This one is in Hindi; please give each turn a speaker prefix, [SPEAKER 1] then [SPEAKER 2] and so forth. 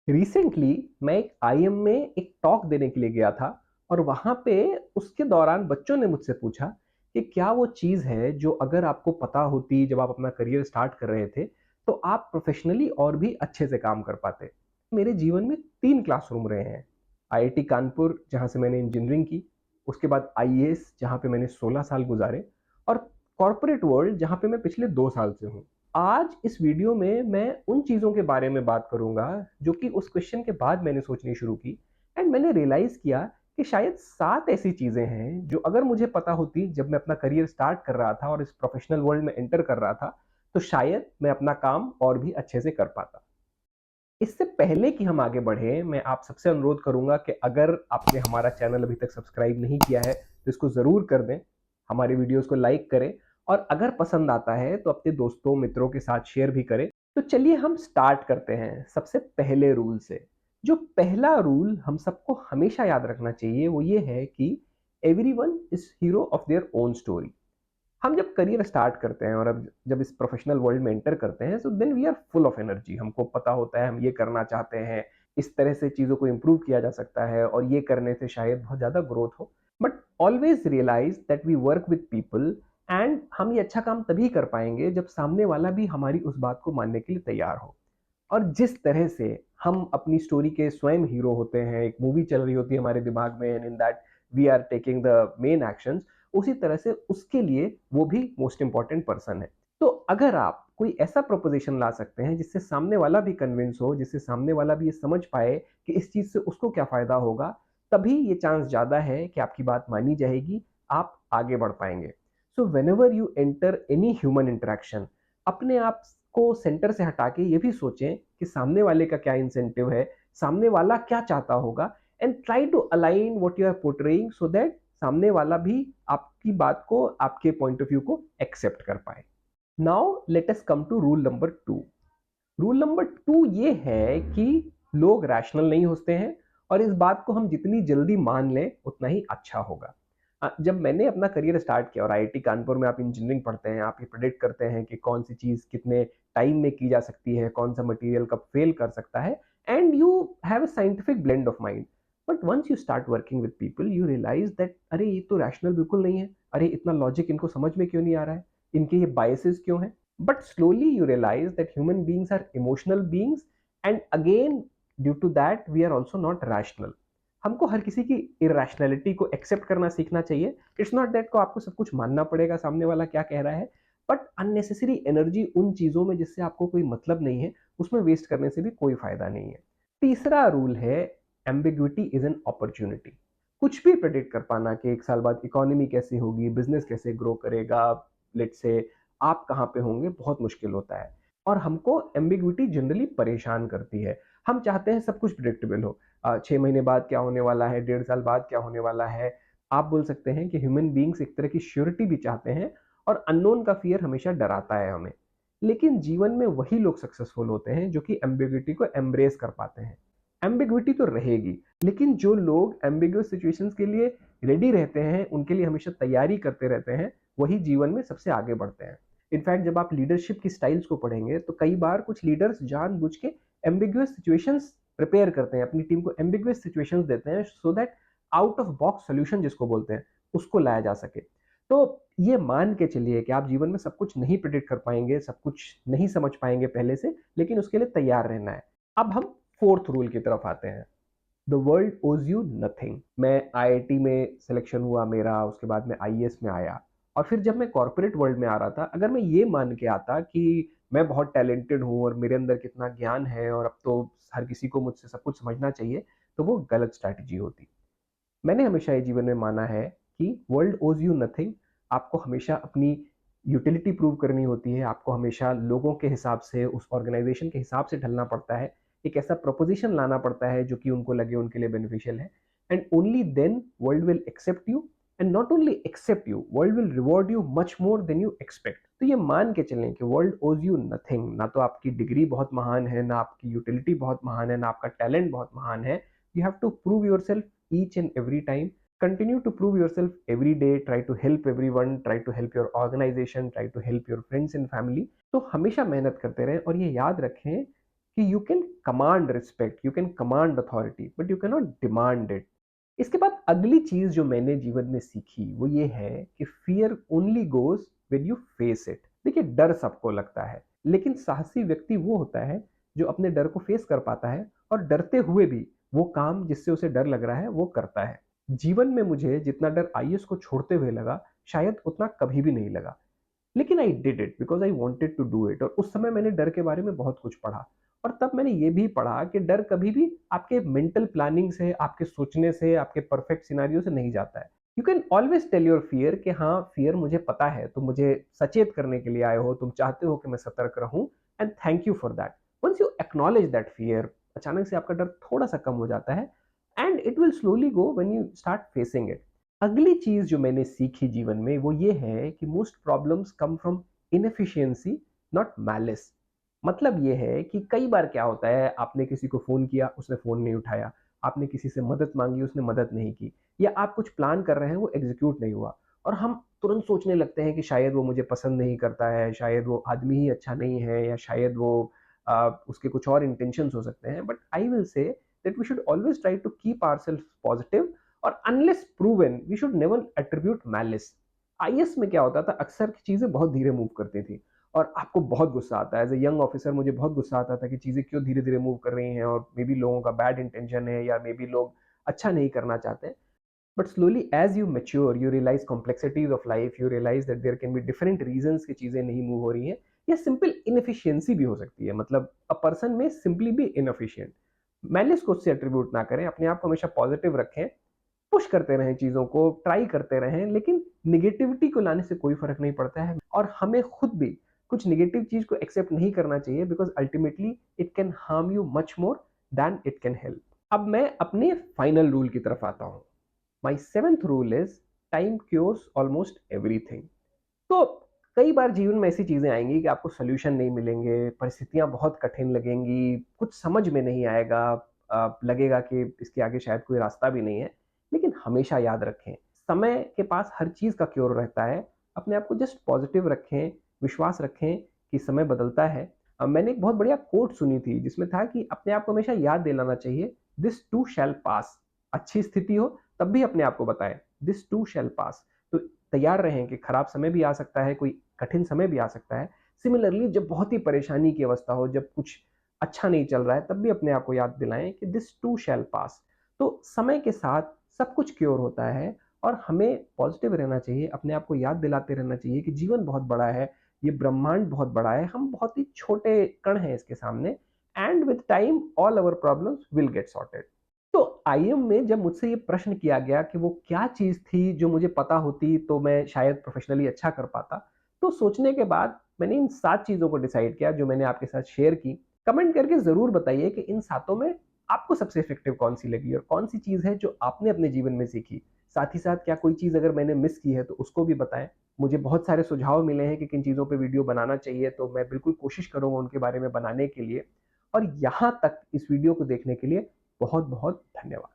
[SPEAKER 1] रिसेंटली मैं एक आईएम में एक टॉक देने के लिए गया था और वहाँ पे उसके दौरान बच्चों ने मुझसे पूछा कि क्या वो चीज़ है जो अगर आपको पता होती जब आप अपना करियर स्टार्ट कर रहे थे, तो आप प्रोफेशनली और भी अच्छे से काम कर पाते। मेरे जीवन में 3 क्लासरूम रहे हैं। आईआईटी कानपुर जहाँ से मैंने इंजीनियरिंग की, उसके बाद आईएएस जहाँ पे मैंने 16 साल गुज़ारे और कॉर्पोरेट वर्ल्ड जहाँ पे मैं पिछले 2 साल से हूँ। आज इस वीडियो में मैं उन चीज़ों के बारे में बात करूँगा जो कि उस क्वेश्चन के बाद मैंने सोचनी शुरू की एंड मैंने रियलाइज़ किया कि शायद 7 ऐसी चीज़ें हैं जो अगर मुझे पता होती जब मैं अपना करियर स्टार्ट कर रहा था और इस प्रोफेशनल वर्ल्ड में एंटर कर रहा था, तो शायद मैं अपना काम और भी अच्छे से कर पाता। इससे पहले कि हम आगे बढ़ें, मैं आप सबसे अनुरोध करूँगा कि अगर आपने हमारा चैनल अभी तक सब्सक्राइब नहीं किया है, तो इसको ज़रूर कर दें। हमारे वीडियोज़ को लाइक करें और अगर पसंद आता है, तो अपने दोस्तों, मित्रों के साथ शेयर भी करें। तो चलिए हम स्टार्ट करते हैं सबसे पहले रूल से। जो पहला रूल हम सबको हमेशा याद रखना चाहिए, वो ये है कि everyone is hero of their own story. हम जब करियर स्टार्ट करते हैं और अब जब इस प्रोफेशनल वर्ल्ड में एंटर करते हैं, so then we are full of energy. हमको पता होता है हम ये करना चाहते हैं, इस तरह से चीज़ों को इम्प्रूव किया जा सकता है और ये करने से शायद बहुत ज़्यादा ग्रोथ हो। But always realise that we work with people and हम ये अच्छा काम तभी कर पाएंगे जब सामने वाला भी हमारी उस बात को मानने के लिए तैयार हो। और जिस तरह से हम अपनी स्टोरी के स्वयं हीरो होते हैं, एक मूवी चल रही होती है हमारे दिमाग में and in that we are taking the main actions, उसी तरह से उसके लिए वो भी मोस्ट इम्पोर्टेंट पर्सन है। तो अगर आप कोई ऐसा प्रोपोज़िशन ला सकते हैं जिससे सामने वाला भी कन्विंस हो, जिससे सामने वाला भी ये समझ पाए कि इस चीज़ से उसको क्या फ़ायदा होगा, तभी ये चांस ज़्यादा है कि आपकी बात मानी जाएगी, आप आगे बढ़ पाएँगे। So whenever you enter any human interaction, अपने आप को सेंटर से हटा के ये भी सोचें कि सामने वाले का क्या इंसेंटिव है, सामने वाला क्या चाहता होगा and try to align what you are portraying so that सामने वाला भी आपकी बात को, आपके पॉइंट ऑफ व्यू को एक्सेप्ट कर पाए। Now let us come to rule number 2। Rule number 2 ये है कि लोग रैशनल नहीं होते हैं और इस बात को हम जितनी जल्दी मान लें उतना ही अच्छा होगा। जब मैंने अपना करियर स्टार्ट किया और आईआईटी कानपुर में आप इंजीनियरिंग पढ़ते हैं, आप ये प्रेडिक्ट करते हैं कि कौन सी चीज़ कितने टाइम में की जा सकती है, कौन सा मटेरियल कब फेल कर सकता है and you have a scientific blend of mind. But once you start working with people you realise that अरे ये तो रैशनल बिल्कुल नहीं है, अरे इतना लॉजिक इनको समझ में क्यों नहीं आ रहा है, इनके ये बायसेस क्यों हैं। But slowly you realize that human beings are emotional beings and again due to that we are also not rational. हमको हर किसी की इरेशनैलिटी को एक्सेप्ट करना सीखना चाहिए। इट्स नॉट दैट को आपको सब कुछ मानना पड़ेगा सामने वाला क्या कह रहा है, बट अननेसेसरी एनर्जी उन चीज़ों में जिससे आपको कोई मतलब नहीं है, उसमें वेस्ट करने से भी कोई फ़ायदा नहीं है। तीसरा रूल है एम्बिग्विटी इज़ एन अपॉर्च्युनिटी। कुछ भी प्रेडिक्ट कर पाना कि 1 साल बाद इकोनॉमी कैसी होगी, बिज़नेस कैसे ग्रो करेगा, लेट्स से आप कहाँ पे होंगे, बहुत मुश्किल होता है और हमको एम्बिग्विटी जनरली परेशान करती है। हम चाहते हैं सब कुछ प्रेडिक्टेबल हो। 6 महीने बाद क्या होने वाला है, 1.5 साल बाद क्या होने वाला है। आप बोल सकते हैं कि ह्यूमन बीइंग्स एक तरह की श्योरिटी भी चाहते हैं और अननोन का फ़ियर हमेशा डराता है हमें। लेकिन जीवन में वही लोग सक्सेसफुल होते हैं जो कि एम्बिग्विटी को एम्ब्रेस कर पाते हैं। एम्बिग्विटी तो रहेगी, लेकिन जो लोग एम्बिगुअस सिचुएशंस के लिए रेडी रहते हैं, उनके लिए हमेशा तैयारी करते रहते हैं, वही जीवन में सबसे आगे बढ़ते हैं। इनफैक्ट जब आप लीडरशिप की स्टाइल्स को पढ़ेंगे तो कई बार कुछ लीडर्स जानबूझ के एम्बिगुअस सिचुएशंस प्रिपेयर करते हैं, अपनी टीम को एम्बिगुअस सिचुएशंस देते हैं so that out of box solution जिसको बोलते हैं, उसको लाया जा सके। तो ये मान के चलिए कि आप जीवन में सब कुछ नहीं प्रेडिक्ट कर पाएंगे, सब कुछ नहीं समझ पाएंगे पहले से, लेकिन उसके लिए तैयार रहना है। अब हम फोर्थ रूल की तरफ आते हैं। द वर्ल्ड ओज यू नथिंग। मैं आईआईटी में सिलेक्शन हुआ मेरा, उसके बाद मैं आईएएस में आया और फिर जब मैं कॉर्पोरेट वर्ल्ड में आ रहा था, अगर मैं ये मान के आता कि मैं बहुत टैलेंटेड हूँ और मेरे अंदर कितना ज्ञान है और अब तो हर किसी को मुझसे सब कुछ समझना चाहिए, तो वो गलत स्ट्रैटेजी होती। मैंने हमेशा ये जीवन में माना है कि वर्ल्ड ओज यू नथिंग। आपको हमेशा अपनी यूटिलिटी प्रूव करनी होती है, आपको हमेशा लोगों के हिसाब से, उस ऑर्गेनाइजेशन के हिसाब से ढलना पड़ता है, एक ऐसा प्रोपोजिशन लाना पड़ता है जो कि उनको लगे उनके लिए बेनिफिशियल है and only then world will accept you and not only accept you, world will reward you much more than you expect. तो ये मान के चलें कि वर्ल्ड ओज यू नथिंग। ना तो आपकी डिग्री बहुत महान है, ना आपकी यूटिलिटी बहुत महान है, ना आपका टैलेंट बहुत महान है। You have to prove yourself each and every time. Continue to prove yourself every day. Try to help everyone. Try to help your organization. Try to help your friends and family. तो हमेशा मेहनत करते रहें और ये याद रखें कि you can command respect, you can command authority, but you can not demand it. इसके बाद अगली चीज जो मैंने जीवन में सीखी वो ये है कि fear only goes when you face it. देखिए, डर सबको लगता है, लेकिन साहसी व्यक्ति वो होता है जो अपने डर को फेस कर पाता है और डरते हुए भी वो काम जिससे उसे डर लग रहा है वो करता है। जीवन में मुझे जितना डर आईएएस को छोड़ते हुए लगा, शायद उतना कभी भी नहीं लगा। लेकिन I did it because I wanted to do it, और उस समय मैंने डर के बारे में बहुत कुछ पढ़ा। और तब मैंने ये भी पढ़ा कि डर कभी भी आपके मेंटल प्लानिंग से, आपके सोचने से, आपके परफेक्ट सिनेरियो से नहीं जाता है। You can always tell your fear कि हाँ, फियर मुझे पता है, तुम मुझे सचेत करने के लिए आए हो, तुम चाहते हो कि मैं सतर्क रहूं, and thank you for that. Once you acknowledge that fear, अचानक से आपका डर थोड़ा सा कम हो जाता है, and it will slowly go when you start facing it. अगली चीज जो मैंने सीखी जीवन में वो ये है कि most problems come from inefficiency, not malice. मतलब ये है कि कई बार क्या होता है, आपने किसी को फ़ोन किया, उसने फ़ोन नहीं उठाया, आपने किसी से मदद माँगी, उसने मदद नहीं की, या आप कुछ प्लान कर रहे हैं, वो एग्ज़ीक्यूट नहीं हुआ, और हम तुरंत सोचने लगते हैं कि शायद वो मुझे पसंद नहीं करता है, शायद वो आदमी ही अच्छा नहीं है, या शायद वो उसके कुछ और इंटेंशंस हो सकते हैं। But I will say that we should always try to keep ourselves positive, और unless proven we should never attribute malice. IAS में क्या होता था, अक्सर चीज़ें बहुत धीरे मूव करती थी, और आपको बहुत गुस्सा आता है। एज़ अ यंग ऑफिसर मुझे बहुत गुस्सा आता था कि चीज़ें क्यों धीरे-धीरे मूव कर रही हैं, और मे बी लोगों का बैड इंटेंशन है, या मे बी लोग अच्छा नहीं करना चाहते हैं। But slowly as you mature, you realise complexities of life, you realise that there can be different reasons कि चीज़ें नहीं मूव हो रही हैं, या सिंपल इनएफिशिएंसी भी हो सकती है। मतलब अ पर्सन में सिंपली बी इनएफिशिएंट। मैलिस को उससे एट्रिब्यूट ना करें, अपने आप को हमेशा पॉजिटिव रखें, पुश करते रहें चीज़ों को, ट्राई करते रहें, लेकिन नेगेटिविटी को लाने से कोई फ़र्क नहीं पड़ता है, और हमें खुद भी कुछ नेगेटिव चीज़ को एक्सेप्ट नहीं करना चाहिए, because ultimately it can harm you much more than it can help. अब मैं अपने फाइनल रूल की तरफ आता हूँ। My 7th rule is time cures almost everything. तो कई बार जीवन में ऐसी चीज़ें आएँगी कि आपको सॉल्यूशन नहीं मिलेंगे, परिस्थितियाँ बहुत कठिन लगेंगी, कुछ समझ में नहीं आएगा, लगेगा कि इसके आगे शायद कोई रास्ता भी नहीं है। लेकिन हमेशा याद रखें, समय के पास हर चीज़ का क्योर रहता है। अपने आप को जस्ट पॉज़िटिव रखें, विश्वास रखें कि समय बदलता है। मैंने एक बहुत बढ़िया कोट सुनी थी जिसमें था कि अपने आप को हमेशा याद दिलाना चाहिए, दिस टू शैल पास। अच्छी स्थिति हो तब भी अपने आप को बताएँ, दिस टू शैल पास। तो तैयार रहें कि खराब समय भी आ सकता है, कोई कठिन समय भी आ सकता है। सिमिलरली जब बहुत ही परेशानी की अवस्था हो, जब कुछ अच्छा नहीं चल रहा है, तब भी अपने आप को याद दिलाएँ कि दिस टू शैल पास। तो समय के साथ सब कुछ क्योर होता है, और हमें पॉजिटिव रहना चाहिए, अपने आप को याद दिलाते रहना चाहिए कि जीवन बहुत बड़ा है, ये ब्रह्मांड बहुत बड़ा है, हम बहुत ही छोटे कण हैं इसके सामने, and with time all our problems will get sorted. तो आईएम में जब मुझसे ये प्रश्न किया गया कि वो क्या चीज़ थी जो मुझे पता होती तो मैं शायद प्रोफ़ेशनली अच्छा कर पाता, तो सोचने के बाद मैंने इन 7 चीज़ों को डिसाइड किया जो मैंने आपके साथ शेयर की। कमेंट करके ज़रूर बताइए कि इन सातों में आपको सबसे इफ़ेक्टिव कौन-सी लगी, और कौन-सी चीज़ है जो आपने अपने जीवन में सीखी। साथ ही साथ क्या कोई चीज़ अगर मैंने मिस की है तो उसको भी बताएँ। मुझे बहुत सारे सुझाव मिले हैं कि किन चीज़ों पे वीडियो बनाना चाहिए, तो मैं बिल्कुल कोशिश करूँगा उनके बारे में बनाने के लिए। और यहाँ तक इस वीडियो को देखने के लिए बहुत-बहुत धन्यवाद।